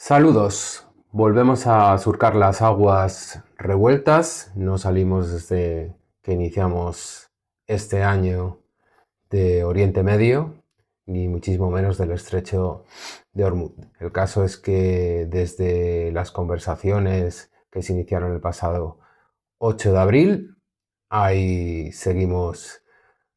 Saludos, volvemos a surcar las aguas revueltas, no salimos desde que iniciamos este año de Oriente Medio, ni muchísimo menos del estrecho de Hormuz. El caso es que desde las conversaciones que se iniciaron el pasado 8 de abril, ahí seguimos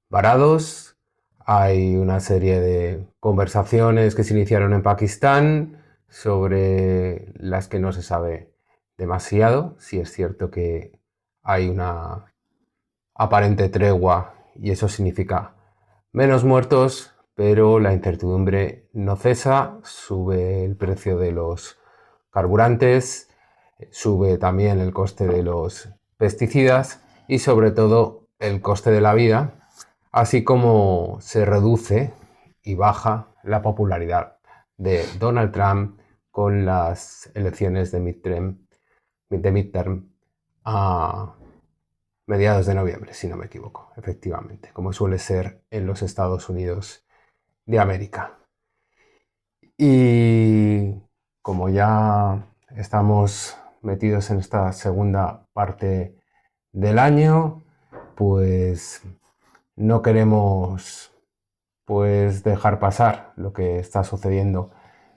varados, hay una serie de conversaciones que se iniciaron en Pakistán, sobre las que no se sabe demasiado. Sí es cierto que hay una aparente tregua y eso significa menos muertos, pero la incertidumbre no cesa, sube el precio de los carburantes, sube también el coste de los pesticidas y sobre todo el coste de la vida, así como se reduce y baja la popularidad de Donald Trump con las elecciones de midterm a mediados de noviembre, si no me equivoco, efectivamente, como suele ser en los Estados Unidos de América. Y como ya estamos metidos en esta segunda parte del año, pues no queremos dejar pasar lo que está sucediendo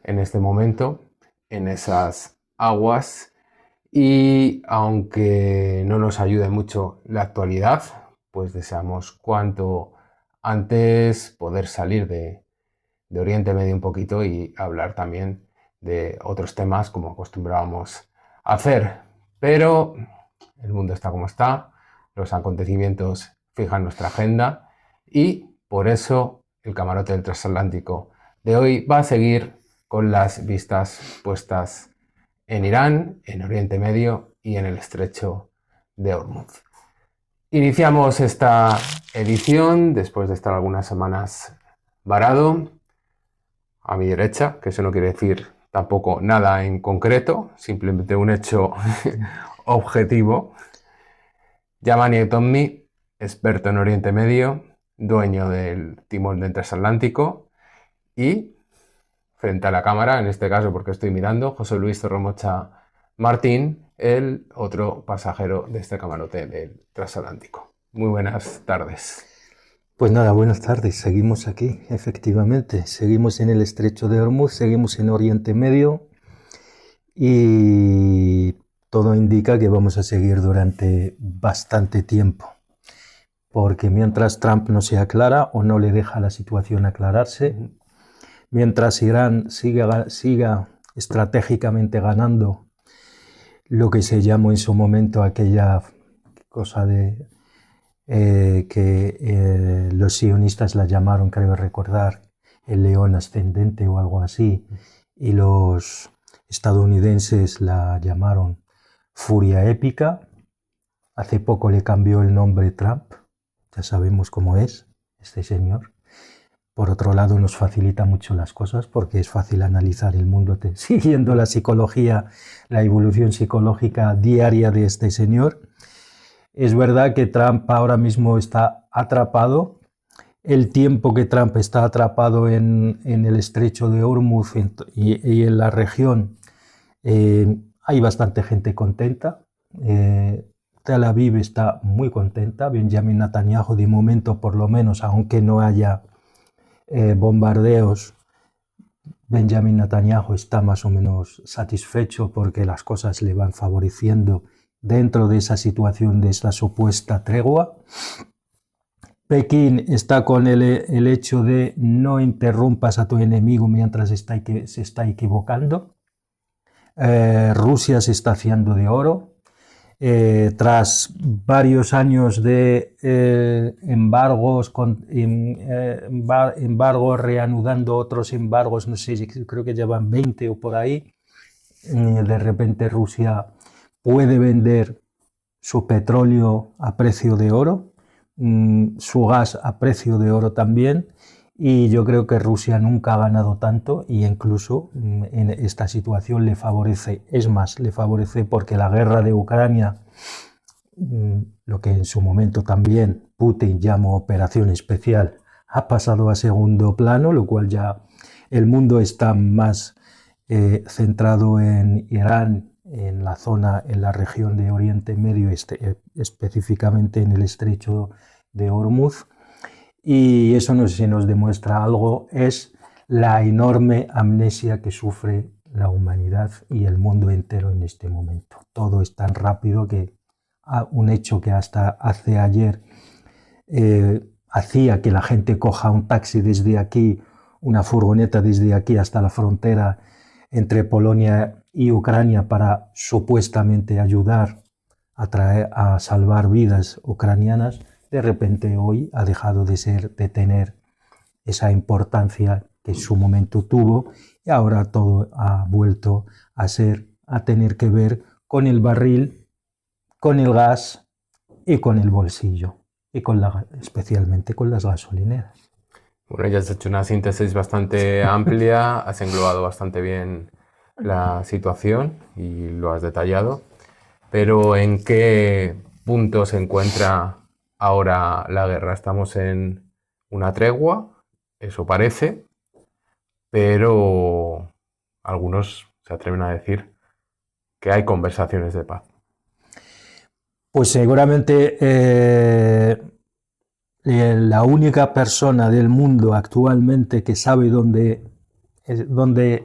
en este momento en esas aguas, y aunque no nos ayude mucho la actualidad, pues deseamos cuanto antes poder salir de Oriente Medio un poquito y hablar también de otros temas como acostumbrábamos a hacer. Pero el mundo está como está, los acontecimientos fijan nuestra agenda y por eso el camarote del transatlántico de hoy va a seguir con las vistas puestas en Irán, en Oriente Medio y en el estrecho de Hormuz. Iniciamos esta edición después de estar algunas semanas varado. A mi derecha, que eso no quiere decir tampoco nada en concreto, simplemente un hecho objetivo. Yamani Tommy, experto en Oriente Medio, dueño del timón del transatlántico, y frente a la cámara, en este caso porque estoy mirando, José Luis Torromocha Martín, el otro pasajero de este camarote del transatlántico. Muy buenas tardes. Pues nada, buenas tardes. Seguimos aquí, efectivamente. Seguimos en el estrecho de Hormuz, seguimos en Oriente Medio y todo indica que vamos a seguir durante bastante tiempo. Porque mientras Trump no se aclara o no le deja la situación aclararse, mientras Irán siga estratégicamente ganando lo que se llamó en su momento aquella cosa de que los sionistas la llamaron, creo recordar, el león ascendente o algo así, y los estadounidenses la llamaron furia épica. Hace poco le cambió el nombre Trump, ya sabemos cómo es este señor. Por otro lado, nos facilita mucho las cosas porque es fácil analizar el mundo siguiendo la psicología, la evolución psicológica diaria de este señor. Es verdad que Trump ahora mismo está atrapado. El tiempo que Trump está atrapado en el estrecho de Hormuz y en la región, hay bastante gente contenta. Tel Aviv está muy contenta. Benjamin Netanyahu, de momento, por lo menos, aunque no haya bombardeos, Benjamin Netanyahu está más o menos satisfecho porque las cosas le van favoreciendo dentro de esa situación de esa supuesta tregua. Pekín está con el hecho de no interrumpas a tu enemigo mientras se está equivocando. Rusia se está haciendo de oro. Tras varios años de embargos, reanudando otros embargos, no sé, creo que llevan 20 o por ahí, de repente Rusia puede vender su petróleo a precio de oro, su gas a precio de oro también, y yo creo que Rusia nunca ha ganado tanto y incluso en esta situación le favorece. Es más, le favorece porque la guerra de Ucrania, lo que en su momento también Putin llamó operación especial, ha pasado a segundo plano, lo cual ya el mundo está más centrado en Irán, en la zona, en la región de Oriente Medio, específicamente en el estrecho de Hormuz. Y eso si nos demuestra algo, es la enorme amnesia que sufre la humanidad y el mundo entero en este momento. Todo es tan rápido que un hecho que hasta hace ayer hacía que la gente coja un taxi desde aquí, una furgoneta desde aquí hasta la frontera entre Polonia y Ucrania para supuestamente ayudar a salvar vidas ucranianas, de repente hoy ha dejado de tener esa importancia que en su momento tuvo, y ahora todo ha vuelto a tener que ver con el barril, con el gas y con el bolsillo, y especialmente con las gasolineras. Bueno, ya has hecho una síntesis bastante amplia, has englobado bastante bien la situación y lo has detallado, pero ¿en qué punto se encuentra ahora la guerra? Estamos en una tregua, eso parece, pero algunos se atreven a decir que hay conversaciones de paz. Pues seguramente la única persona del mundo actualmente que sabe dónde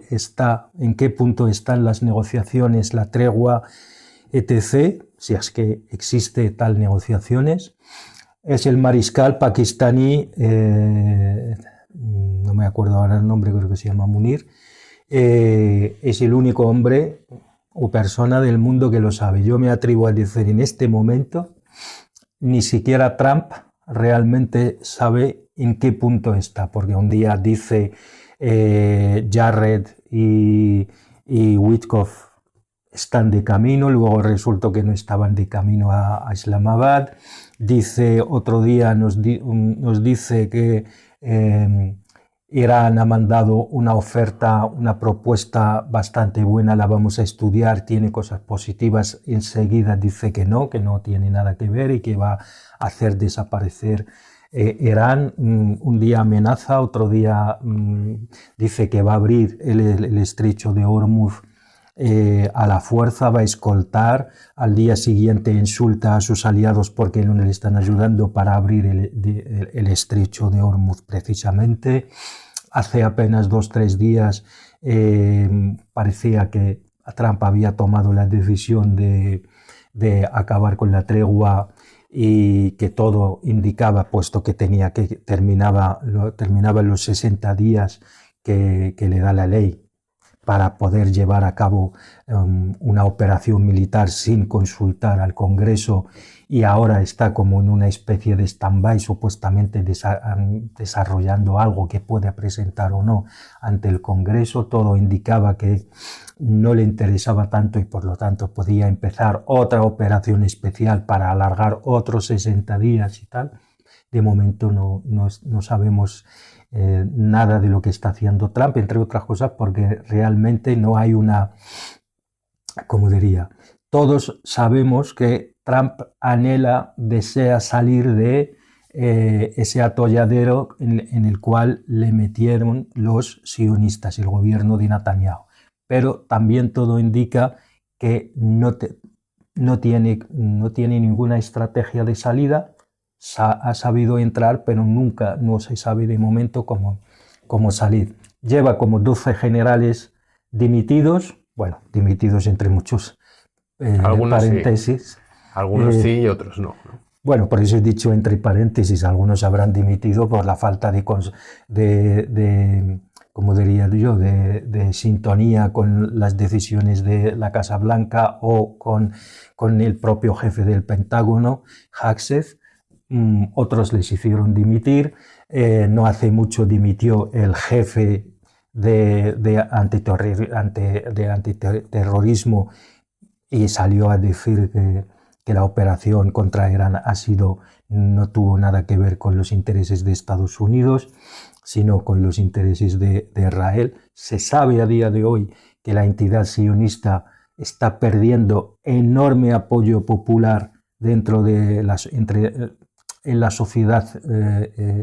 está, en qué punto están las negociaciones, la tregua, etc., si es que existe tal negociaciones, es el mariscal pakistaní, no me acuerdo ahora el nombre, creo que se llama Munir. Es el único hombre o persona del mundo que lo sabe. Yo me atrevo a decir, en este momento ni siquiera Trump realmente sabe en qué punto está, porque un día dice Jared y Witkoff están de camino, luego resultó que no estaban de camino a Islamabad. Dice otro día, nos dice que Irán ha mandado una oferta, una propuesta bastante buena, la vamos a estudiar, tiene cosas positivas. Enseguida dice que no tiene nada que ver y que va a hacer desaparecer Irán. Un día amenaza, otro día dice que va a abrir el estrecho de Hormuz a la fuerza, va a escoltar. Al día siguiente insulta a sus aliados porque no le están ayudando para abrir el estrecho de Hormuz precisamente. Hace apenas 2-3 días parecía que Trump había tomado la decisión de acabar con la tregua, y que todo indicaba, puesto que terminaba en los 60 días que le da la ley para poder llevar a cabo una operación militar sin consultar al Congreso, y ahora está como en una especie de stand-by, supuestamente desarrollando algo que pueda presentar o no ante el Congreso. Todo indicaba que no le interesaba tanto y por lo tanto podía empezar otra operación especial para alargar otros 60 días y tal. De momento no sabemos nada de lo que está haciendo Trump, entre otras cosas porque realmente no hay una, como diría, todos sabemos que Trump anhela, desea salir de ese atolladero en el cual le metieron los sionistas, el gobierno de Netanyahu. Pero también todo indica que no tiene ninguna estrategia de salida. Ha sabido entrar, pero no se sabe de momento cómo salir. Lleva como 12 generales dimitidos, bueno, dimitidos entre muchos paréntesis. Sí. Algunos sí y otros no. Bueno, por eso he dicho entre paréntesis, algunos habrán dimitido por la falta como diría yo, de sintonía con las decisiones de la Casa Blanca o con el propio jefe del Pentágono, Hexet. Otros les hicieron dimitir. No hace mucho dimitió el jefe de antiterrorismo y salió a decir que la operación contra Irán no tuvo nada que ver con los intereses de Estados Unidos, sino con los intereses de Israel. Se sabe a día de hoy que la entidad sionista está perdiendo enorme apoyo popular dentro de en la sociedad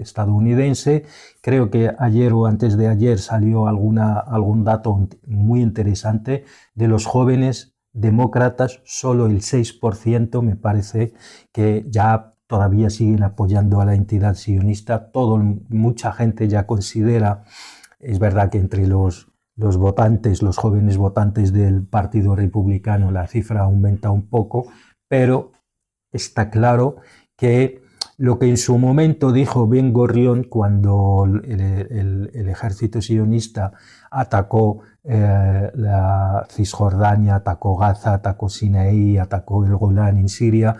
estadounidense. Creo que ayer o antes de ayer salió algún dato muy interesante de los jóvenes demócratas. Solo el 6% me parece que ya todavía siguen apoyando a la entidad sionista. Mucha gente ya considera, es verdad que entre los votantes, los jóvenes votantes del Partido Republicano, la cifra aumenta un poco, pero está claro que lo que en su momento dijo Ben Gurion cuando el ejército sionista atacó la Cisjordania, atacó Gaza, atacó Sinaí, atacó el Golán en Siria,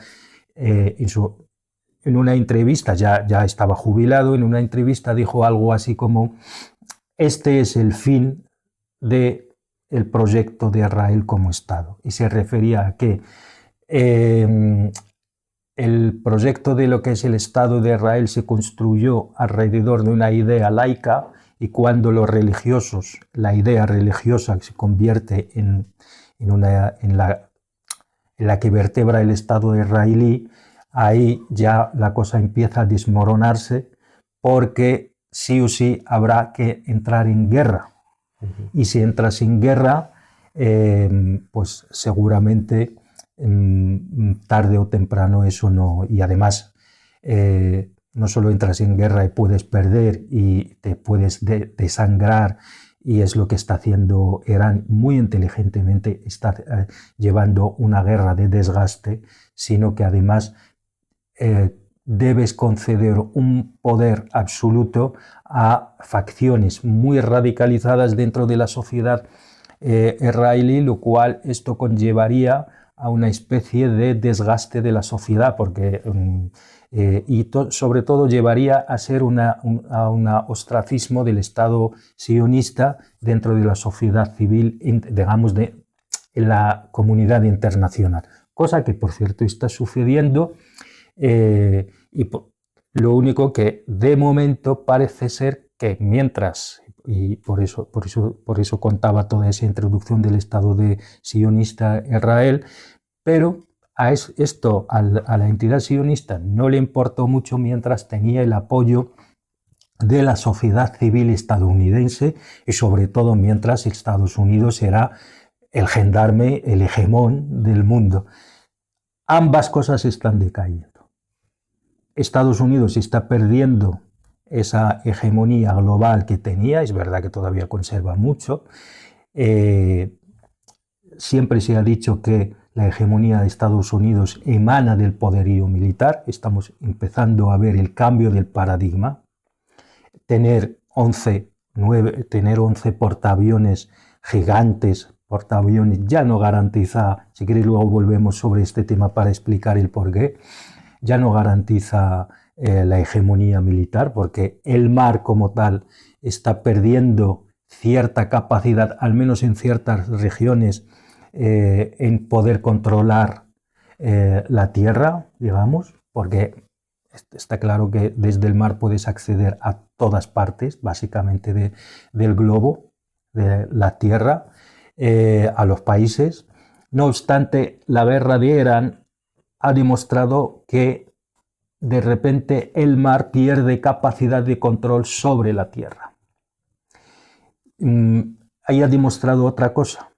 en una entrevista, ya estaba jubilado, en una entrevista dijo algo así como: este es el fin del proyecto de Israel como Estado. Y se refería a que el proyecto de lo que es el Estado de Israel se construyó alrededor de una idea laica, y cuando la idea religiosa se convierte en la que vertebra el Estado israelí, ahí ya la cosa empieza a desmoronarse, porque sí o sí habrá que entrar en guerra. Y si entras en guerra, pues seguramente tarde o temprano eso no. Y además, no solo entras en guerra y puedes perder y te puedes desangrar, y es lo que está haciendo Irán muy inteligentemente, está llevando una guerra de desgaste, sino que además debes conceder un poder absoluto a facciones muy radicalizadas dentro de la sociedad israelí, lo cual esto conllevaría a una especie de desgaste de la sociedad, porque sobre todo llevaría a ser a un ostracismo del Estado sionista dentro de la sociedad civil, digamos, en la comunidad internacional, cosa que por cierto está sucediendo. Y lo único que de momento parece ser que mientras, y por eso contaba toda esa introducción del Estado de sionista Israel, pero a la entidad sionista no le importó mucho mientras tenía el apoyo de la sociedad civil estadounidense, y sobre todo mientras Estados Unidos era el gendarme, el hegemón del mundo. Ambas cosas están decayendo. Estados Unidos está perdiendo esa hegemonía global que tenía, es verdad que todavía conserva mucho. Siempre se ha dicho que la hegemonía de Estados Unidos emana del poderío militar. Estamos empezando a ver el cambio del paradigma. Tener 11 portaaviones gigantes, portaaviones, ya no garantiza, si queréis luego volvemos sobre este tema para explicar el porqué, ya no garantiza la hegemonía militar, porque el mar como tal está perdiendo cierta capacidad, al menos en ciertas regiones, en poder controlar la tierra, digamos, porque está claro que desde el mar puedes acceder a todas partes, básicamente del globo, de la tierra, a los países. No obstante, la guerra de Irán ha demostrado que de repente el mar pierde capacidad de control sobre la tierra. Ahí ha demostrado otra cosa,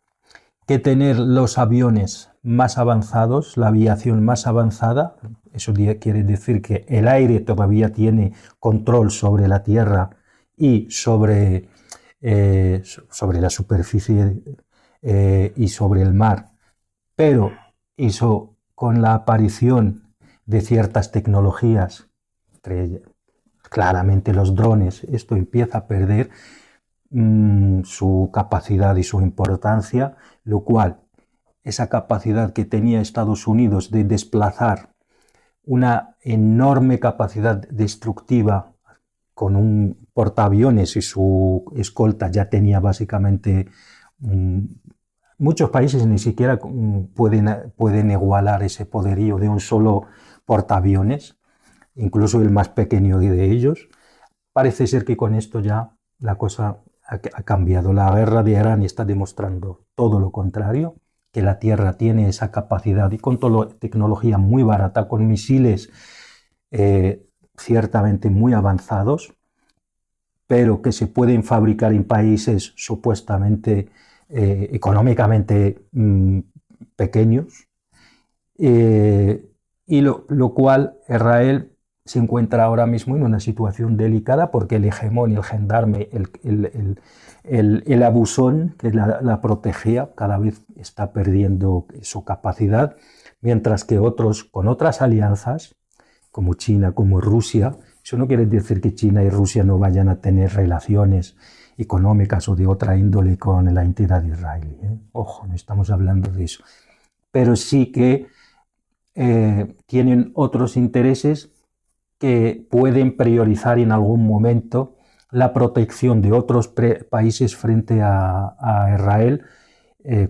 que tener los aviones más avanzados, la aviación más avanzada, eso quiere decir que el aire todavía tiene control sobre la tierra y sobre la superficie y sobre el mar, pero eso con la aparición de ciertas tecnologías, claramente los drones, esto empieza a perder su capacidad y su importancia, lo cual esa capacidad que tenía Estados Unidos de desplazar una enorme capacidad destructiva con un portaaviones y su escolta ya tenía básicamente muchos países ni siquiera pueden igualar ese poderío de un solo portaaviones, incluso el más pequeño de ellos. Parece ser que con esto ya la cosa ha cambiado. La guerra de Irán está demostrando todo lo contrario, que la tierra tiene esa capacidad, y con toda tecnología muy barata, con misiles ciertamente muy avanzados, pero que se pueden fabricar en países supuestamente económicamente pequeños, y lo cual Israel se encuentra ahora mismo en una situación delicada porque el hegemón, el gendarme, el abusón que la protegía cada vez está perdiendo su capacidad, mientras que otros con otras alianzas, como China, como Rusia, eso no quiere decir que China y Rusia no vayan a tener relaciones económicas o de otra índole con la entidad israelí. Ojo, no estamos hablando de eso. Pero sí que tienen otros intereses que pueden priorizar en algún momento la protección de otros países frente a Israel,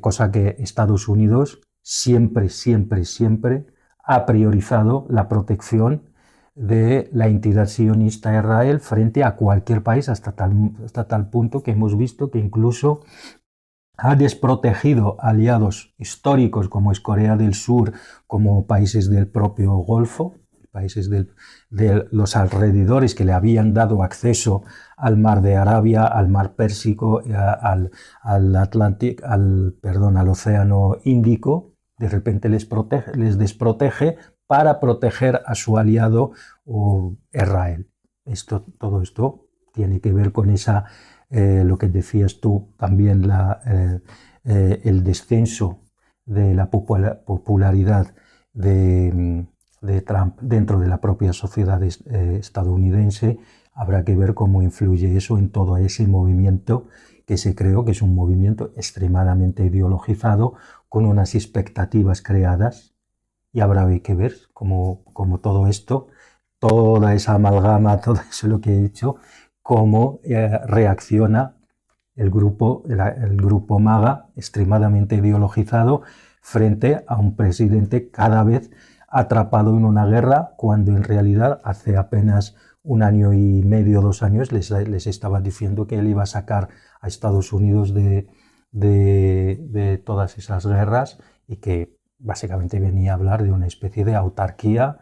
cosa que Estados Unidos siempre ha priorizado la protección de la entidad sionista Israel frente a cualquier país, hasta tal punto que hemos visto que incluso ha desprotegido aliados históricos como es Corea del Sur, como países del propio Golfo, países de los alrededores que le habían dado acceso al mar de Arabia, al mar Pérsico, al Océano Índico. De repente les desprotege para proteger a su aliado Israel. Todo esto tiene que ver con esa, lo que decías tú, también el descenso de la popularidad de Trump dentro de la propia sociedad estadounidense. Habrá que ver cómo influye eso en todo ese movimiento que se creó, que es un movimiento extremadamente ideologizado, con unas expectativas creadas, y habrá que ver cómo todo esto, toda esa amalgama, todo eso lo que he dicho, cómo reacciona el grupo MAGA, extremadamente ideologizado, frente a un presidente cada vez atrapado en una guerra, cuando en realidad hace apenas 1 año y medio, 2 años, les estaba diciendo que él iba a sacar a Estados Unidos de todas esas guerras, y que básicamente venía a hablar de una especie de autarquía,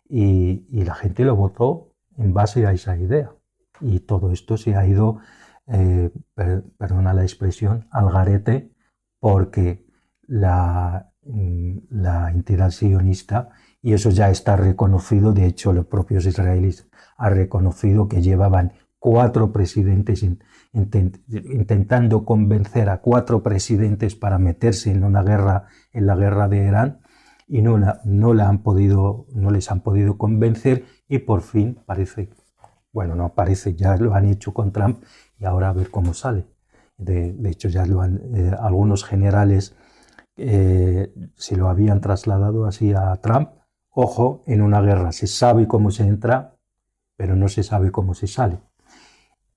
y la gente lo votó en base a esa idea. Y todo esto se ha ido, perdona la expresión, al garete, porque la entidad sionista, y eso ya está reconocido, de hecho los propios israelíes han reconocido que llevaban 4 presidentes intentando convencer a 4 presidentes para meterse en la guerra de Irán, y no les han podido convencer, y por fin parece, bueno, no parece, ya lo han hecho con Trump, y ahora a ver cómo sale. De hecho ya algunos generales se lo habían trasladado así a Trump. Ojo, en una guerra se sabe cómo se entra, pero no se sabe cómo se sale.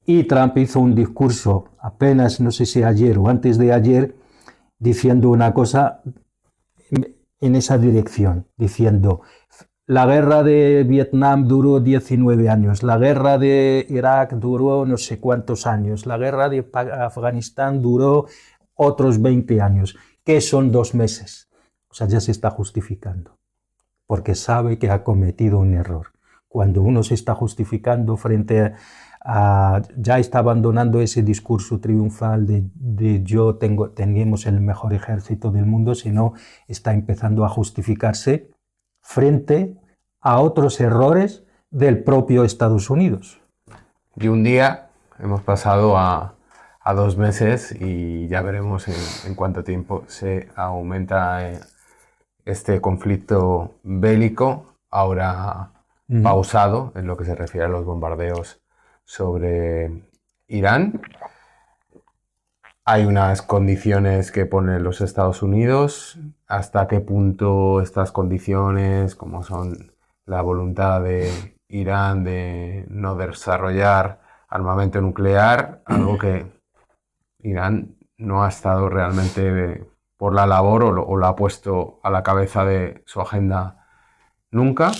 Y Trump hizo un discurso apenas, no sé si ayer o antes de ayer, diciendo una cosa en esa dirección, diciendo: la guerra de Vietnam duró 19 años, la guerra de Irak duró no sé cuántos años, la guerra de Afganistán duró otros 20 años. ¿Qué son 2 meses? O sea, ya se está justificando, porque sabe que ha cometido un error. Cuando uno se está justificando frente a ya está abandonando ese discurso triunfal de tenemos el mejor ejército del mundo, sino está empezando a justificarse frente a otros errores del propio Estados Unidos. Y un día hemos pasado a 2 meses, y ya veremos en cuánto tiempo se aumenta este conflicto bélico, ahora pausado en lo que se refiere a los bombardeos sobre Irán. Hay unas condiciones que ponen los Estados Unidos. ¿Hasta qué punto estas condiciones, como son la voluntad de Irán de no desarrollar armamento nuclear, algo que Irán no ha estado realmente por la labor o lo ha puesto a la cabeza de su agenda nunca?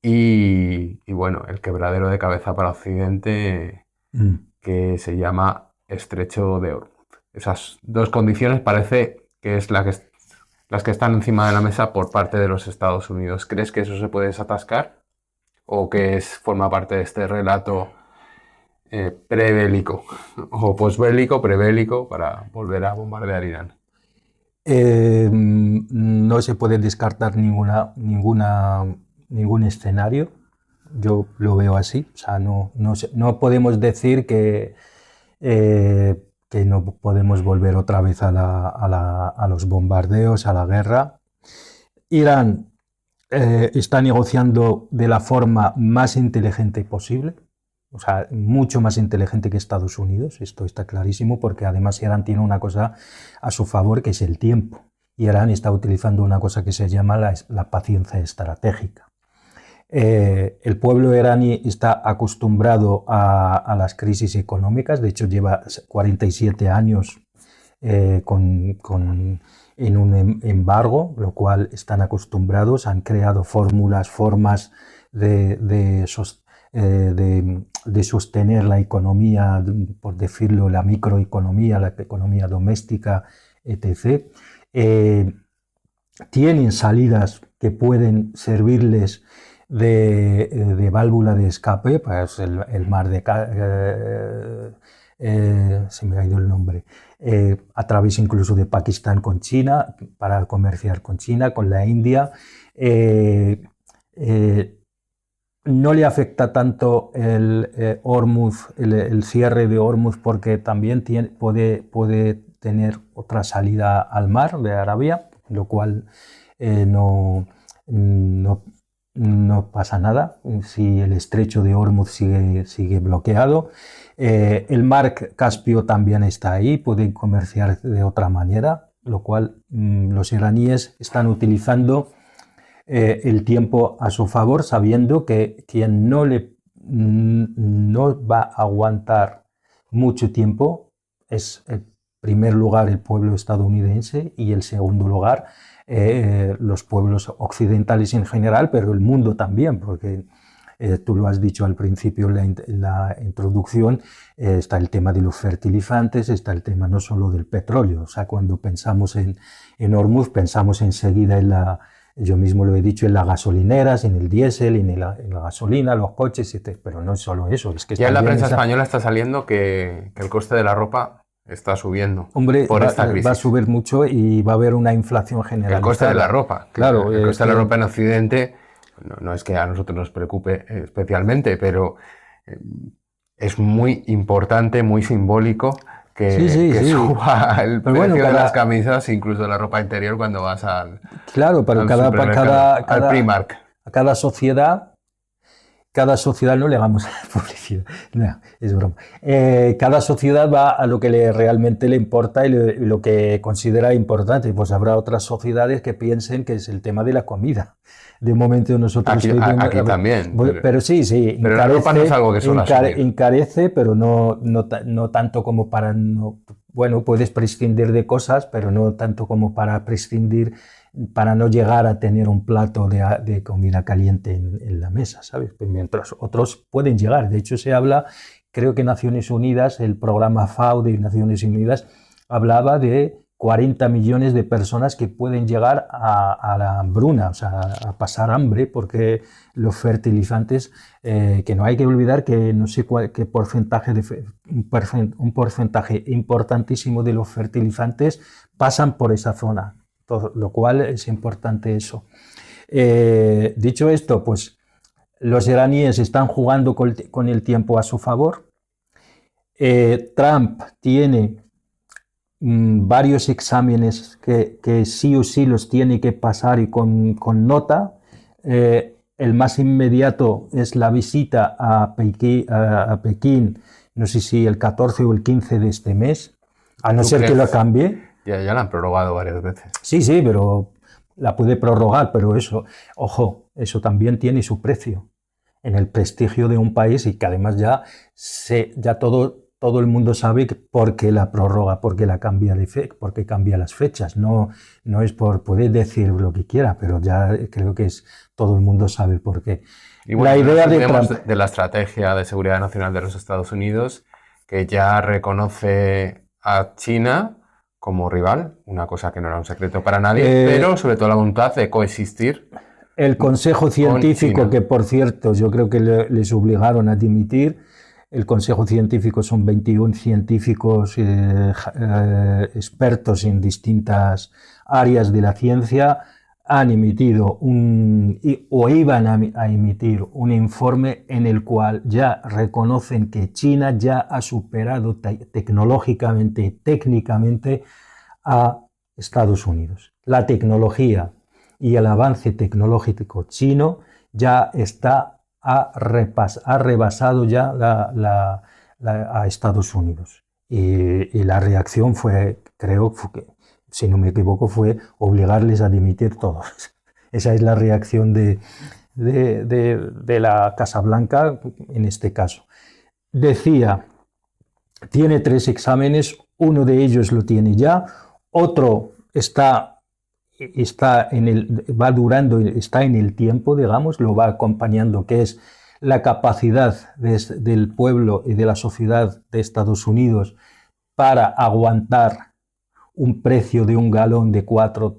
Y bueno, el quebradero de cabeza para Occidente, que se llama Estrecho de Hormuz. Esas 2 condiciones parece que es las que están encima de la mesa por parte de los Estados Unidos. ¿Crees que eso se puede desatascar? o que forma parte de este relato prebélico o posbélico, prebélico, para volver a bombardear Irán? No se puede descartar ningún escenario. Yo lo veo así. O sea, no podemos decir que no podemos volver otra vez a los bombardeos, a la guerra. Irán está negociando de la forma más inteligente posible, o sea, mucho más inteligente que Estados Unidos, esto está clarísimo, porque además Irán tiene una cosa a su favor, que es el tiempo. Irán está utilizando una cosa que se llama la paciencia estratégica. El pueblo iraní está acostumbrado a las crisis económicas, de hecho lleva 47 años en un embargo, lo cual están acostumbrados, han creado formas de sostener la economía, por decirlo, la microeconomía, la economía doméstica, etc. Tienen salidas que pueden servirles de válvula de escape, pues el mar de se me ha ido el nombre, a través incluso de Pakistán con China, para comerciar con China, con la India. No le afecta tanto el cierre de Hormuz, porque también puede tener otra salida al mar de Arabia, lo cual no pasa nada si el estrecho de Hormuz sigue bloqueado. El mar Caspio también está ahí, pueden comerciar de otra manera, lo cual los iraníes están utilizando el tiempo a su favor, sabiendo que quien no va a aguantar mucho tiempo es, en primer lugar, el pueblo estadounidense, y en segundo lugar los pueblos occidentales en general, pero el mundo también, porque tú lo has dicho al principio en la introducción, está el tema de los fertilizantes, está el tema no solo del petróleo. O sea, cuando pensamos en Hormuz, pensamos enseguida yo mismo lo he dicho, en las gasolineras, en el diésel, en la gasolina, los coches, etc. Pero no es solo eso. Es que ya en la prensa española está saliendo que el coste de la ropa está subiendo. Hombre, por esta crisis. Va a subir mucho y va a haber una inflación generalizada. El coste de la ropa. Claro. El coste de la ropa en Occidente no es que a nosotros nos preocupe especialmente, pero es muy importante, muy simbólico que suba el precio de las camisas, incluso de la ropa interior, cuando vas al Primark. A cada sociedad, no le hagamos publicidad, no, es broma. Cada sociedad va a lo que realmente le importa y lo que considera importante. Pues habrá otras sociedades que piensen que es el tema de la comida. De momento nosotros aquí también. Pero sí, pero la ropa no es algo que suele encarece, pero no tanto como para bueno, puedes prescindir de cosas, pero no tanto como para prescindir, para no llegar a tener un plato de comida caliente en la mesa, ¿sabes? Pues mientras otros pueden llegar. De hecho, se habla, creo que Naciones Unidas, el programa FAO de Naciones Unidas, hablaba de 40 millones de personas que pueden llegar a la hambruna, o sea, a pasar hambre, porque los fertilizantes, que no hay que olvidar que no sé qué porcentaje, un porcentaje importantísimo de los fertilizantes pasan por esa zona, lo cual es importante eso. Dicho esto, pues los iraníes están jugando con el tiempo a su favor. Trump tiene varios exámenes que sí o sí los tiene que pasar y con nota. El más inmediato es la visita a Pekín, no sé si el 14 o el 15 de este mes, a no ser que lo cambie. Ya la han prorrogado varias veces. Sí, pero la puede prorrogar, pero eso, ojo, eso también tiene su precio en el prestigio de un país, y que además ya todo el mundo sabe por qué la prorroga, por qué la cambia por qué cambia las fechas. No es puede decir lo que quiera, pero ya creo que todo el mundo sabe por qué. Y bueno, la idea de la estrategia de seguridad nacional de los Estados Unidos, que ya reconoce a China como rival, una cosa que no era un secreto para nadie, pero sobre todo la voluntad de coexistir El Consejo Científico, que por cierto yo creo que les obligaron a dimitir, el Consejo Científico son 21 científicos expertos en distintas áreas de la ciencia, han emitido o iban a emitir un informe en el cual ya reconocen que China ya ha superado tecnológicamente, técnicamente a Estados Unidos. La tecnología y el avance tecnológico chino ya ha rebasado ya a Estados Unidos. Y la reacción fue, creo que, si no me equivoco, fue obligarles a dimitir todos. Esa es la reacción de la Casa Blanca en este caso. Decía, tiene 3 exámenes, uno de ellos lo tiene ya, otro está en el tiempo, digamos, lo va acompañando, que es la capacidad del pueblo y de la sociedad de Estados Unidos para aguantar un precio de un galón de 4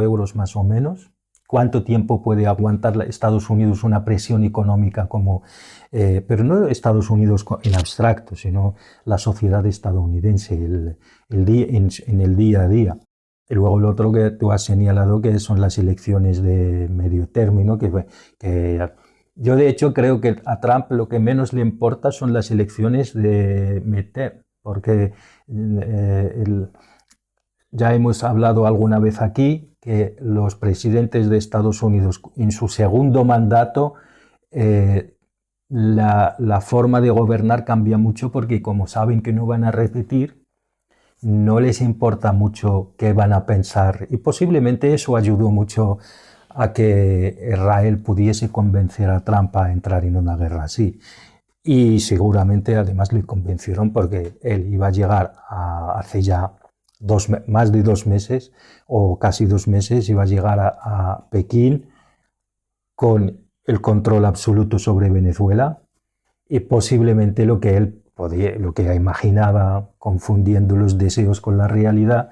euros más o menos. ¿Cuánto tiempo puede aguantar Estados Unidos una presión económica pero no Estados Unidos en abstracto, sino la sociedad estadounidense en el día a día? Y luego lo otro que tú has señalado, que son las elecciones de medio término, que yo de hecho creo que a Trump lo que menos le importa son las elecciones de midterm, porque ya hemos hablado alguna vez aquí que los presidentes de Estados Unidos en su segundo mandato la forma de gobernar cambia mucho, porque como saben que no van a repetir, no les importa mucho qué van a pensar, y posiblemente eso ayudó mucho a que Israel pudiese convencer a Trump a entrar en una guerra así. Y seguramente además le convencieron, porque él iba a llegar hace ya más de 2 meses o casi 2 meses, iba a llegar a Pekín con el control absoluto sobre Venezuela, y posiblemente lo que imaginaba, confundiendo los deseos con la realidad,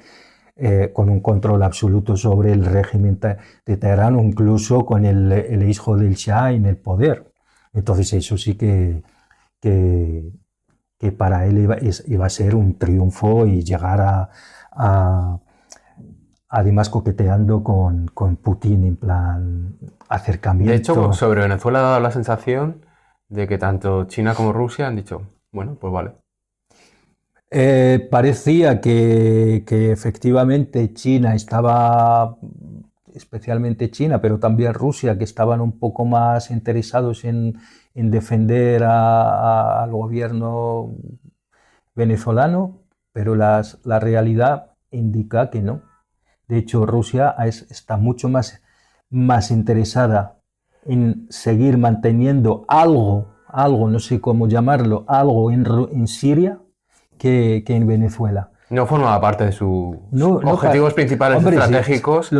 con un control absoluto sobre el régimen de Teherán, o incluso con el hijo del Shah en el poder. Entonces eso sí que para él iba a ser un triunfo, y llegar además coqueteando con Putin, en plan acercamiento. De hecho, sobre Venezuela ha dado la sensación de que tanto China como Rusia han dicho, bueno, pues vale. Parecía que efectivamente China estaba, especialmente China, pero también Rusia, que estaban un poco más interesados en defender al gobierno venezolano, pero la realidad indica que no. De hecho, Rusia está mucho más interesada en seguir manteniendo algo, no sé cómo llamarlo, algo en Siria que en Venezuela. No formaba parte de sus objetivos principales estratégicos,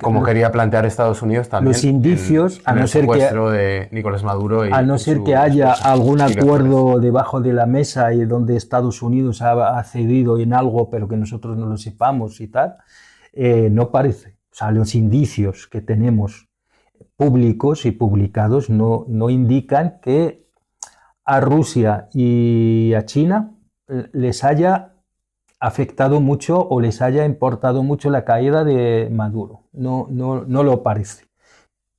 como quería plantear Estados Unidos también. Los indicios, a no ser de Nicolás Maduro, a no ser que haya algún acuerdo debajo de la mesa, y donde Estados Unidos ha cedido en algo, pero que nosotros no lo sepamos y tal, no parece. O sea, los indicios que tenemos públicos y publicados no indican que a Rusia y a China les haya afectado mucho o les haya importado mucho la caída de Maduro. No lo parece,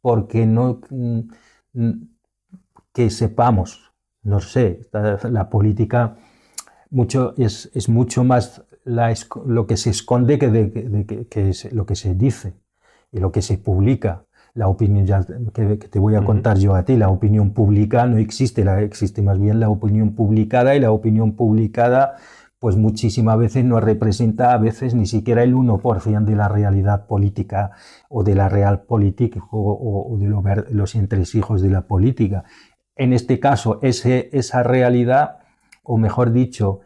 porque que sepamos, no sé, la política es mucho más lo que se esconde que es lo que se dice y lo que se publica. La opinión, ya que te voy a contar yo a ti, la opinión pública no existe, existe más bien la opinión publicada, y la opinión publicada pues muchísimas veces no representa a veces ni siquiera el 1% de la realidad política, o de la realpolitik, o de los entresijos de la política. En este caso, esa realidad, o mejor dicho,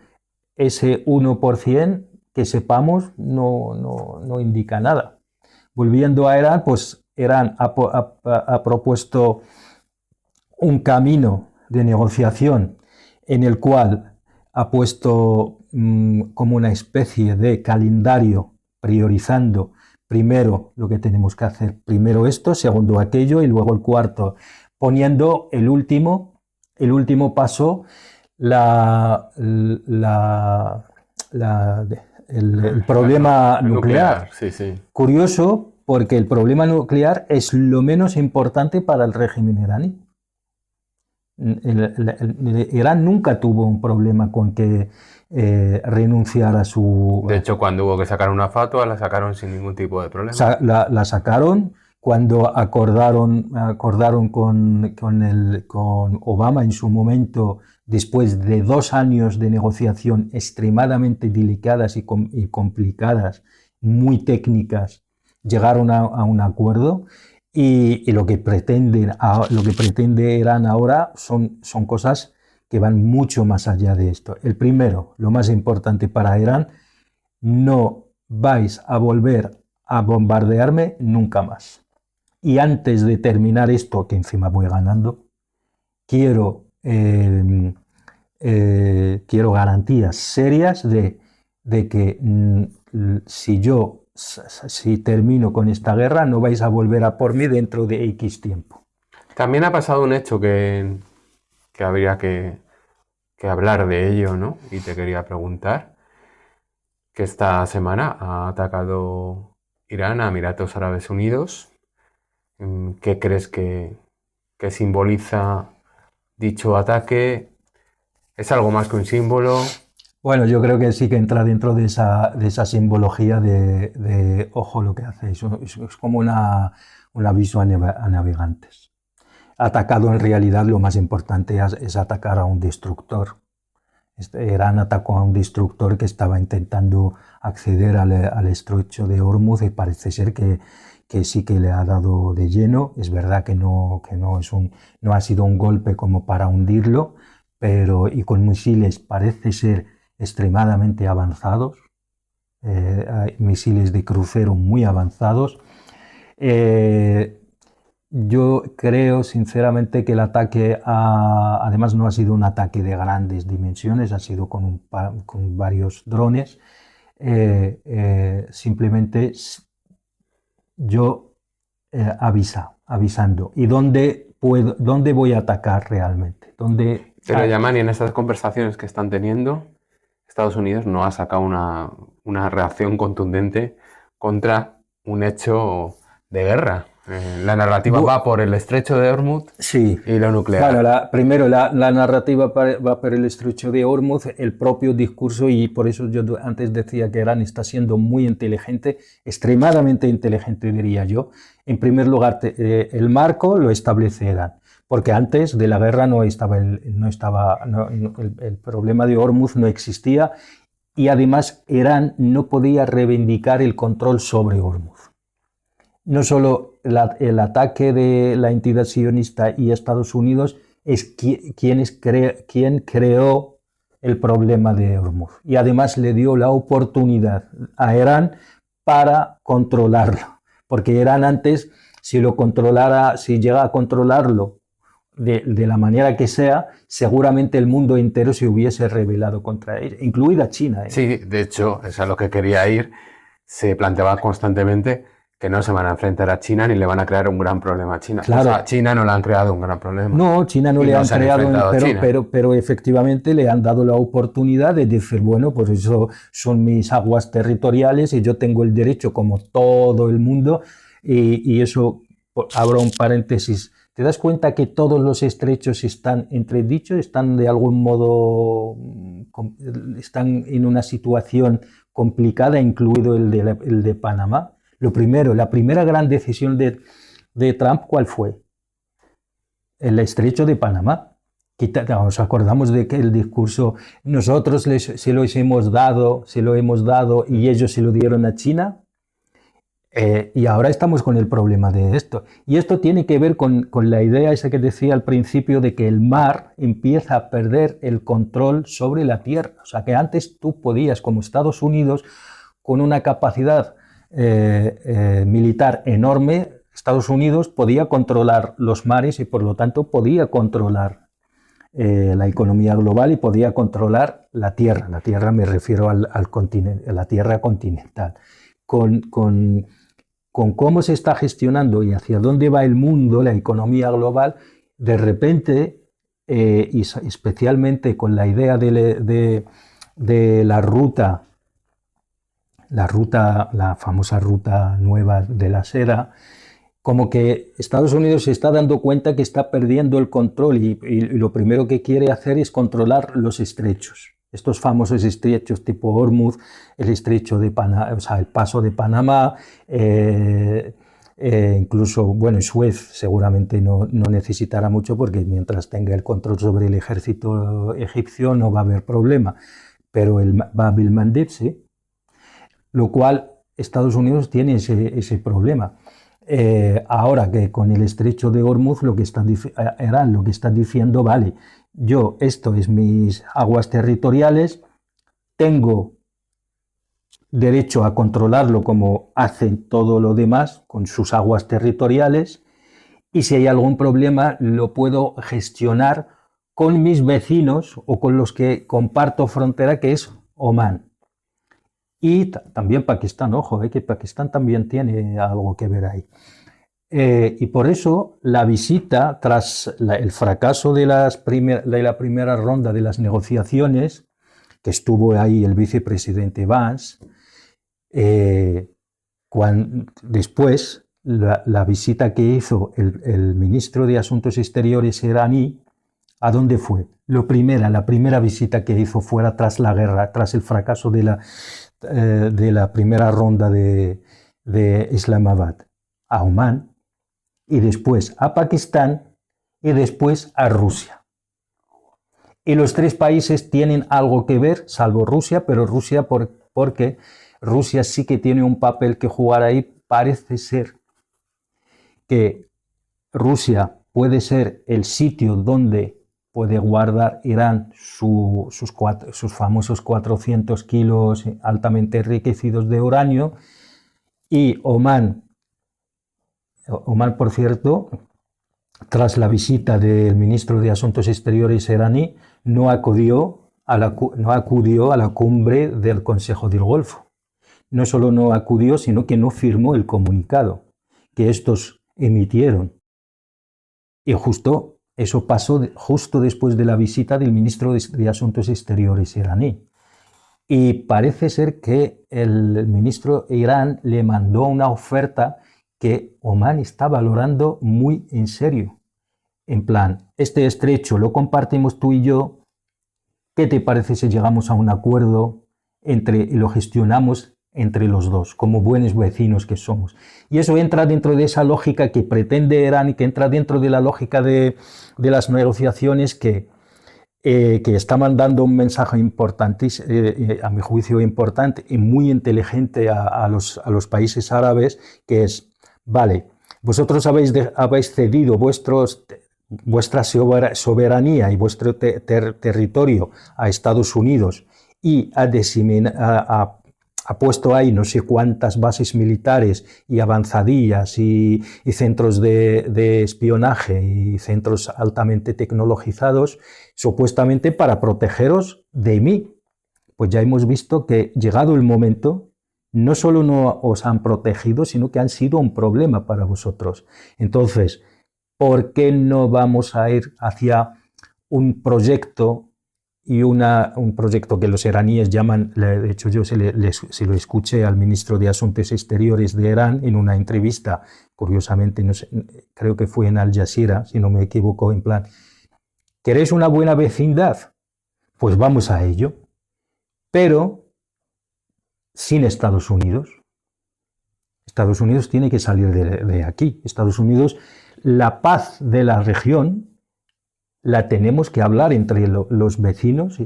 ese 1%, que sepamos, no indica nada. Volviendo a Irán, pues Irán ha propuesto un camino de negociación en el cual ha puesto como una especie de calendario priorizando primero lo que tenemos que hacer, primero esto, segundo aquello y luego el cuarto, poniendo el último paso, el problema nuclear. Sí, sí. Curioso, porque el problema nuclear es lo menos importante para el régimen iraní. Irán nunca tuvo un problema con que renunciar a su... De hecho, cuando hubo que sacar una fatua, la sacaron sin ningún tipo de problema. La sacaron cuando acordaron con Obama en su momento, después de 2 años de negociación extremadamente delicadas y complicadas, muy técnicas, llegaron a un acuerdo. Y lo que pretende Irán ahora son cosas que van mucho más allá de esto. El primero, lo más importante para Irán, no vais a volver a bombardearme nunca más. Y antes de terminar esto, que encima voy ganando, quiero garantías serias de que si termino con esta guerra, no vais a volver a por mí dentro de X tiempo. También ha pasado un hecho que habría que hablar de ello, ¿no? Y te quería preguntar, que esta semana ha atacado Irán a Emiratos Árabes Unidos. ¿Qué crees que simboliza dicho ataque? ¿Es algo más que un símbolo? Bueno, yo creo que sí que entra dentro de esa simbología de ojo lo que hacéis. Es como un aviso a navegantes. Atacado, en realidad lo más importante es atacar a un destructor. Irán atacó a un destructor que estaba intentando acceder al estrecho de Hormuz y parece ser que sí que le ha dado de lleno. Es verdad que no ha sido un golpe como para hundirlo, y con misiles parece ser extremadamente avanzados, misiles de crucero muy avanzados. Yo creo sinceramente que el ataque además no ha sido un ataque de grandes dimensiones, ha sido con varios drones. Simplemente yo avisando. ¿Y dónde voy a atacar realmente? Pero Yamani, en estas conversaciones que están teniendo, Estados Unidos no ha sacado una reacción contundente contra un hecho de guerra. La narrativa va por el estrecho de Hormuz, sí, y lo nuclear. Bueno, primero la narrativa va por el estrecho de Hormuz, el propio discurso, y por eso yo antes decía que Irán está siendo muy inteligente, extremadamente inteligente diría yo. En primer lugar, el marco lo establece Irán, porque antes de la guerra el problema de Hormuz no existía, y además Irán no podía reivindicar el control sobre Hormuz. No solo el ataque de la entidad sionista y Estados Unidos es quien creó el problema de Hormuz, y además le dio la oportunidad a Irán para controlarlo, porque Irán antes, si llega a controlarlo de la manera que sea, seguramente el mundo entero se hubiese rebelado contra él, incluida China. Sí, de hecho, es a lo que quería ir. Se planteaba constantemente que no se van a enfrentar a China ni le van a crear un gran problema a China. Claro. O sea, a China no le han creado un gran problema. No, China no le han creado, pero efectivamente le han dado la oportunidad de decir, bueno, pues eso son mis aguas territoriales y yo tengo el derecho como todo el mundo, y eso, abro un paréntesis. ¿Te das cuenta que todos los estrechos están entredichos, están de algún modo, están en una situación complicada, incluido el de Panamá? Lo primero, la primera gran decisión de Trump, ¿cuál fue? El estrecho de Panamá. Os acordamos de que el discurso, nosotros se lo hemos dado y ellos se lo dieron a China. Y ahora estamos con el problema de esto. Y esto tiene que ver con la idea esa que decía al principio de que el mar empieza a perder el control sobre la tierra. O sea, que antes tú podías, como Estados Unidos, con una capacidad militar enorme, Estados Unidos podía controlar los mares y por lo tanto podía controlar la economía global y podía controlar la tierra. La tierra me refiero al continente, a la tierra continental. con cómo se está gestionando y hacia dónde va el mundo, la economía global, de repente, y especialmente con la idea de la famosa ruta nueva de la seda, como que Estados Unidos se está dando cuenta que está perdiendo el control y lo primero que quiere hacer es controlar los estrechos. Estos famosos estrechos tipo Hormuz, el estrecho de Panamá, o sea, el paso de Panamá, incluso, bueno, Suez seguramente no necesitará mucho porque mientras tenga el control sobre el ejército egipcio no va a haber problema, pero el Bab el-Mandeb sí, lo cual Estados Unidos tiene ese problema. Ahora que con el estrecho de Hormuz Irán lo que está diciendo, vale, esto es mis aguas territoriales, tengo derecho a controlarlo como hacen todo lo demás con sus aguas territoriales, y si hay algún problema lo puedo gestionar con mis vecinos o con los que comparto frontera, que es Omán. Y también Pakistán, ojo, que Pakistán también tiene algo que ver ahí. Y por eso la visita, tras el fracaso de la primera ronda de las negociaciones, que estuvo ahí el vicepresidente Vance, después la visita que hizo el ministro de Asuntos Exteriores iraní, ¿a dónde fue? La primera visita que hizo fuera tras la guerra, tras el fracaso de la primera ronda de Islamabad, a Omán, y después a Pakistán, y después a Rusia. Y los tres países tienen algo que ver, salvo Rusia, pero Rusia porque Rusia sí que tiene un papel que jugar ahí. Parece ser que Rusia puede ser el sitio donde puede guardar Irán sus famosos 400 kilos altamente enriquecidos de uranio, y Omán, por cierto, tras la visita del ministro de Asuntos Exteriores iraní, no acudió a la cumbre del Consejo del Golfo. No solo no acudió, sino que no firmó el comunicado que estos emitieron. Y eso pasó justo después de la visita del ministro de Asuntos Exteriores iraní. Y parece ser que el ministro de Irán le mandó una oferta que Omán está valorando muy en serio. En plan, este estrecho lo compartimos tú y yo, ¿qué te parece si llegamos a un acuerdo y lo gestionamos entre los dos, como buenos vecinos que somos? Y eso entra dentro de esa lógica que pretende Irán y que entra dentro de la lógica de las negociaciones que está mandando un mensaje importante, a mi juicio importante y muy inteligente a los países árabes, que es, vale, vosotros habéis cedido vuestra soberanía y vuestro territorio a Estados Unidos y ha puesto ahí no sé cuántas bases militares y avanzadillas y centros de espionaje y centros altamente tecnologizados, supuestamente para protegeros de mí. Pues ya hemos visto que, llegado el momento, no solo no os han protegido, sino que han sido un problema para vosotros. Entonces, ¿por qué no vamos a ir hacia un proyecto? Y un proyecto que los iraníes llaman, de hecho yo se lo escuché al ministro de Asuntos Exteriores de Irán en una entrevista, curiosamente, no sé, creo que fue en Al Jazeera, si no me equivoco, en plan, ¿queréis una buena vecindad? Pues vamos a ello, pero sin Estados Unidos. Estados Unidos tiene que salir de aquí. Estados Unidos, la paz de la región la tenemos que hablar entre los vecinos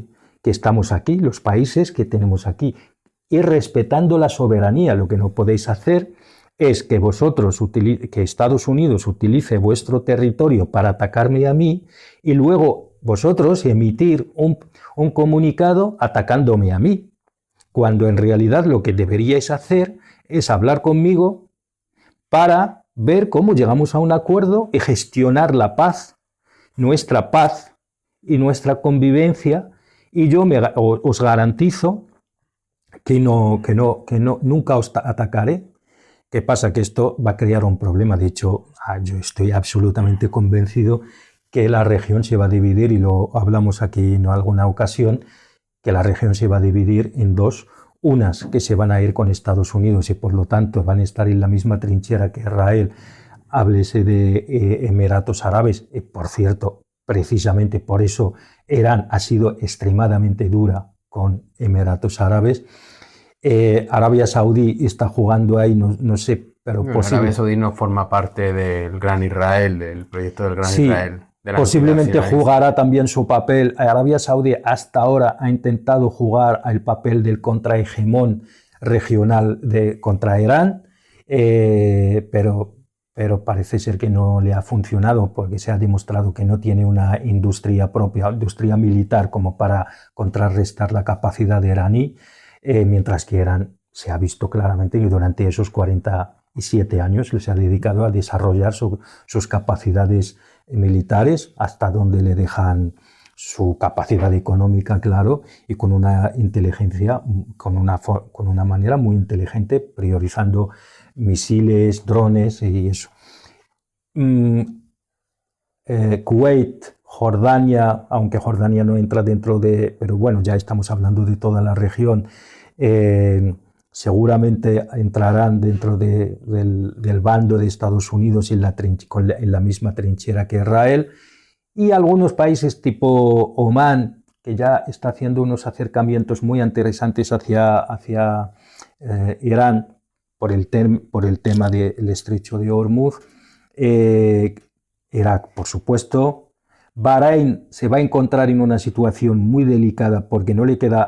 que estamos aquí, los países que tenemos aquí, y respetando la soberanía. Lo que no podéis hacer es que que Estados Unidos utilice vuestro territorio para atacarme a mí y luego vosotros emitir un comunicado atacándome a mí, cuando en realidad lo que deberíais hacer es hablar conmigo para ver cómo llegamos a un acuerdo y gestionar la paz, nuestra paz y nuestra convivencia, y yo os garantizo que nunca os atacaré, ¿Qué pasa? Que esto va a crear un problema. De hecho, yo estoy absolutamente convencido que la región se va a dividir, y lo hablamos aquí en alguna ocasión, que la región se va a dividir en dos. Unas que se van a ir con Estados Unidos y por lo tanto van a estar en la misma trinchera que Israel, háblese de Emiratos Árabes. Por cierto, precisamente por eso Irán ha sido extremadamente dura con Emiratos Árabes. Arabia Saudí está jugando ahí, no sé, pero Arabia Saudí no forma parte del Gran Israel, del proyecto del Gran sí, Israel. Posiblemente jugará también su papel. Arabia Saudí hasta ahora ha intentado jugar el papel del contrahegemón regional contra Irán, pero parece ser que no le ha funcionado, porque se ha demostrado que no tiene una industria propia, industria militar, como para contrarrestar la capacidad iraní, mientras que Irán se ha visto claramente que durante esos 47 años se ha dedicado a desarrollar sus capacidades militares, hasta donde le dejan su capacidad económica, claro, y con una inteligencia, con una manera muy inteligente, priorizando misiles, drones y eso. Kuwait, Jordania, aunque Jordania no entra dentro de, pero bueno, ya estamos hablando de toda la región, seguramente entrarán dentro del bando de Estados Unidos en la misma trinchera que Israel, y algunos países tipo Omán, que ya está haciendo unos acercamientos muy interesantes hacia Irán por el tema del estrecho de Hormuz, Irak, por supuesto. Bahrein se va a encontrar en una situación muy delicada, porque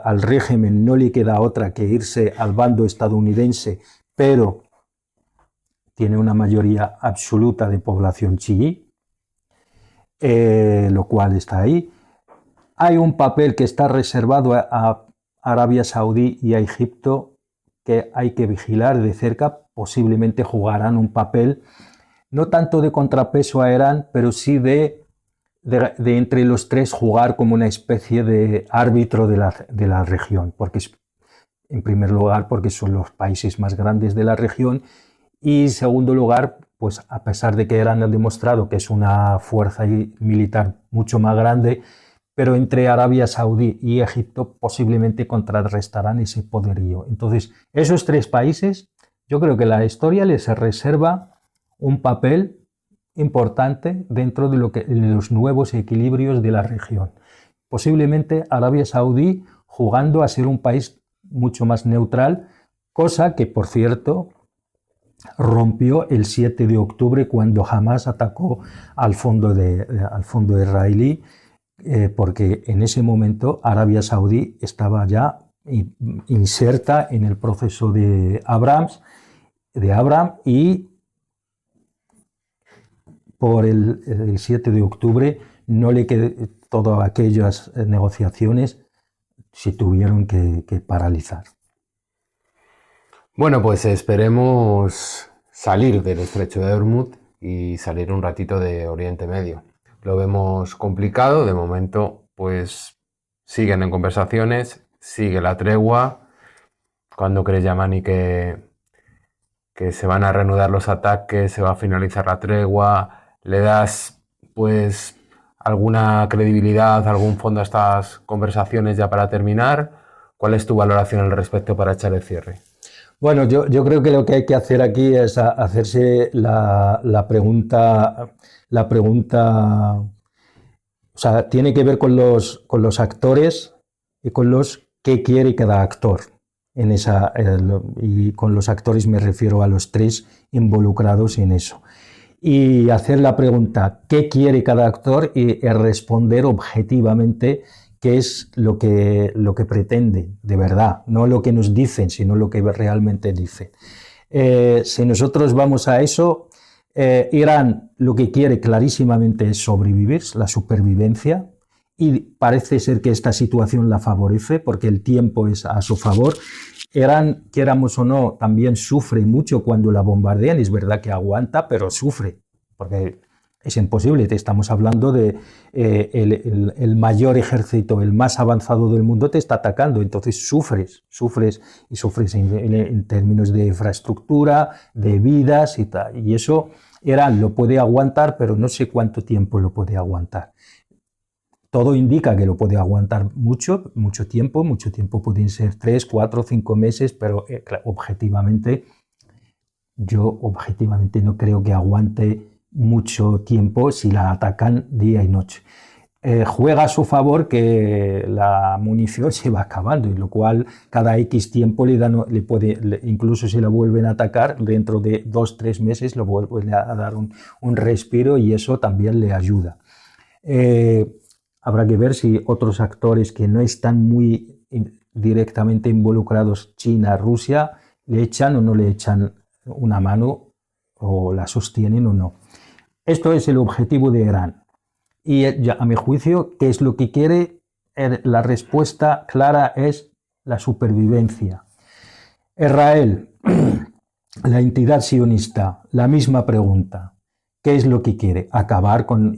al régimen no le queda otra que irse al bando estadounidense, pero tiene una mayoría absoluta de población chií, lo cual está ahí. Hay un papel que está reservado a Arabia Saudí y a Egipto que hay que vigilar de cerca. Posiblemente jugarán un papel no tanto de contrapeso a Irán, pero sí de entre los tres jugar como una especie de árbitro de la región, porque en primer lugar porque son los países más grandes de la región, y en segundo lugar, pues a pesar de que Irán ha demostrado que es una fuerza militar mucho más grande, pero entre Arabia Saudí y Egipto posiblemente contrarrestarán ese poderío. Entonces, esos tres países, yo creo que la historia les reserva un papel importante dentro de los nuevos equilibrios de la región. Posiblemente Arabia Saudí jugando a ser un país mucho más neutral, cosa que, por cierto, rompió el 7 de octubre cuando Hamas atacó al fondo israelí, porque en ese momento Arabia Saudí estaba ya inserta en el proceso de Abraham, y por el 7 de octubre no le quedó, todas aquellas negociaciones se tuvieron que paralizar. Bueno, pues esperemos salir del estrecho de Hormuz y salir un ratito de Oriente Medio. Lo vemos complicado, de momento pues siguen en conversaciones, sigue la tregua. ¿Cuándo crees, Yamani, que se van a reanudar los ataques, se va a finalizar la tregua? ¿Le das pues alguna credibilidad, algún fondo a estas conversaciones ya para terminar? ¿Cuál es tu valoración al respecto para echar el cierre? Bueno, yo creo que lo que hay que hacer aquí es hacerse la pregunta, o sea, tiene que ver con los actores y con los qué quiere cada actor. Y con los actores me refiero a los tres involucrados en eso. Y hacer la pregunta ¿qué quiere cada actor? Y responder objetivamente qué es lo que pretende de verdad, no lo que nos dicen, sino lo que realmente dicen. Si nosotros vamos a eso, Irán lo que quiere clarísimamente es sobrevivir, la supervivencia, y parece ser que esta situación la favorece porque el tiempo es a su favor. Irán, quieramos o no, también sufre mucho cuando la bombardean. Es verdad que aguanta, pero sufre, porque es imposible. Te estamos hablando de el mayor ejército, el más avanzado del mundo te está atacando, entonces sufres en términos de infraestructura, de vidas y tal. Y eso Irán lo puede aguantar, pero no sé cuánto tiempo lo puede aguantar. Todo indica que lo puede aguantar mucho tiempo pueden ser 3, 4, 5 meses, pero objetivamente no creo que aguante mucho tiempo si la atacan día y noche. Juega a su favor que la munición se va acabando, y lo cual cada X tiempo incluso si la vuelven a atacar, dentro de 2, 3 meses lo vuelven a dar un respiro, y eso también le ayuda. Habrá que ver si otros actores que no están muy directamente involucrados, China, Rusia, le echan o no le echan una mano, o la sostienen o no. Esto es el objetivo de Irán. Y a mi juicio, ¿qué es lo que quiere? La respuesta clara es la supervivencia. Israel, la entidad sionista, la misma pregunta. ¿Qué es lo que quiere? Acabar con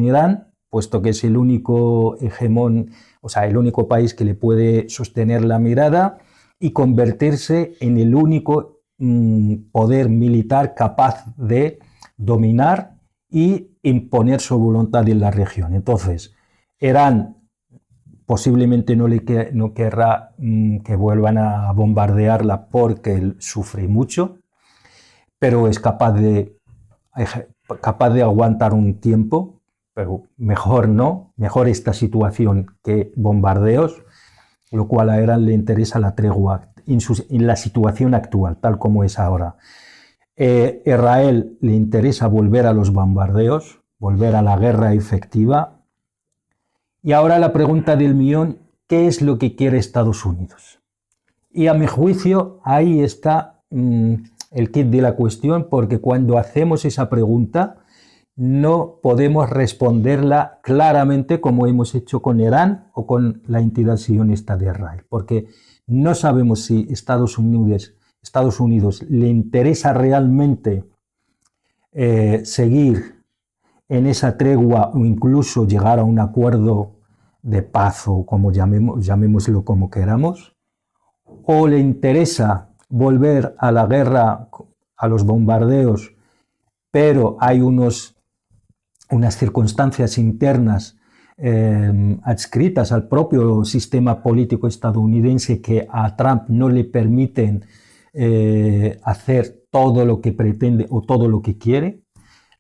Irán, puesto que es el único hegemón, o sea, el único país que le puede sostener la mirada, y convertirse en el único poder militar capaz de dominar y imponer su voluntad en la región. Entonces, Irán posiblemente no querrá que vuelvan a bombardearla porque él sufre mucho, pero es capaz de aguantar un tiempo, pero mejor no, mejor esta situación que bombardeos, lo cual a Irán le interesa la tregua en la situación actual, tal como es ahora. Israel le interesa volver a los bombardeos, volver a la guerra efectiva. Y ahora la pregunta del millón: ¿qué es lo que quiere Estados Unidos? Y a mi juicio ahí está el quid de la cuestión, porque cuando hacemos esa pregunta no podemos responderla claramente como hemos hecho con Irán o con la entidad sionista de Israel, porque no sabemos si Estados Unidos le interesa realmente seguir en esa tregua, o incluso llegar a un acuerdo de paz, o como llamémoslo como queramos, o le interesa volver a la guerra, a los bombardeos, pero hay unas circunstancias internas adscritas al propio sistema político estadounidense que a Trump no le permiten hacer todo lo que pretende o todo lo que quiere,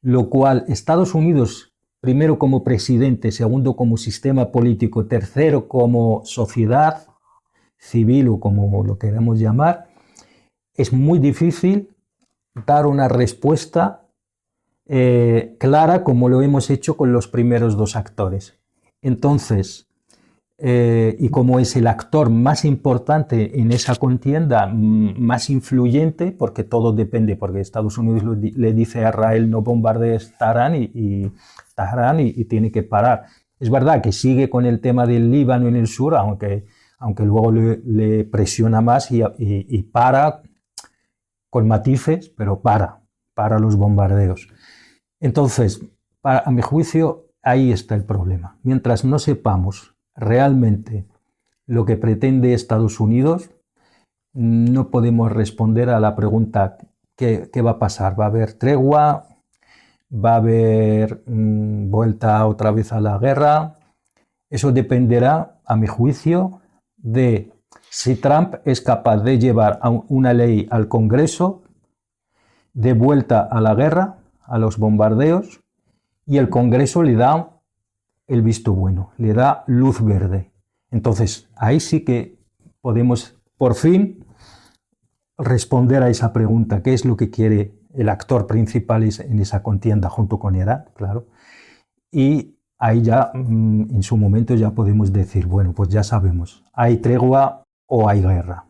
lo cual Estados Unidos, primero como presidente, segundo como sistema político, tercero como sociedad civil, o como lo queramos llamar, es muy difícil dar una respuesta clara como lo hemos hecho con los primeros dos actores. Entonces, y como es el actor más importante en esa contienda, más influyente, porque todo depende, porque Estados Unidos le dice a Israel: no bombardees Teherán, y tiene que parar. Es verdad que sigue con el tema del Líbano en el sur, aunque luego le presiona más y para con matices, pero para los bombardeos. Entonces, a mi juicio, ahí está el problema. Mientras no sepamos realmente lo que pretende Estados Unidos, no podemos responder a la pregunta: ¿qué va a pasar? ¿Va a haber tregua? ¿Va a haber vuelta otra vez a la guerra? Eso dependerá, a mi juicio, de si Trump es capaz de llevar una ley al Congreso de vuelta a la guerra, a los bombardeos, y el Congreso le da el visto bueno, le da luz verde. Entonces, ahí sí que podemos por fin responder a esa pregunta: ¿qué es lo que quiere el actor principal en esa contienda junto con Irán? Claro. Y ahí ya, en su momento, ya podemos decir: bueno, pues ya sabemos, ¿hay tregua o hay guerra?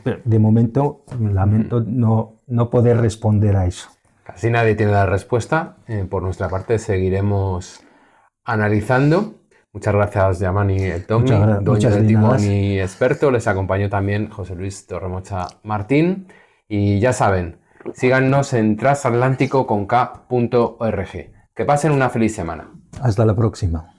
Pero de momento, lamento no poder responder a eso. Casi nadie tiene la respuesta. Por nuestra parte seguiremos analizando. Muchas gracias, Yamani El Tommy, dueño del timón y experto. Les acompañó también José Luis Torremocha Martín. Y ya saben, síganos en transatlántico.org. Que pasen una feliz semana. Hasta la próxima.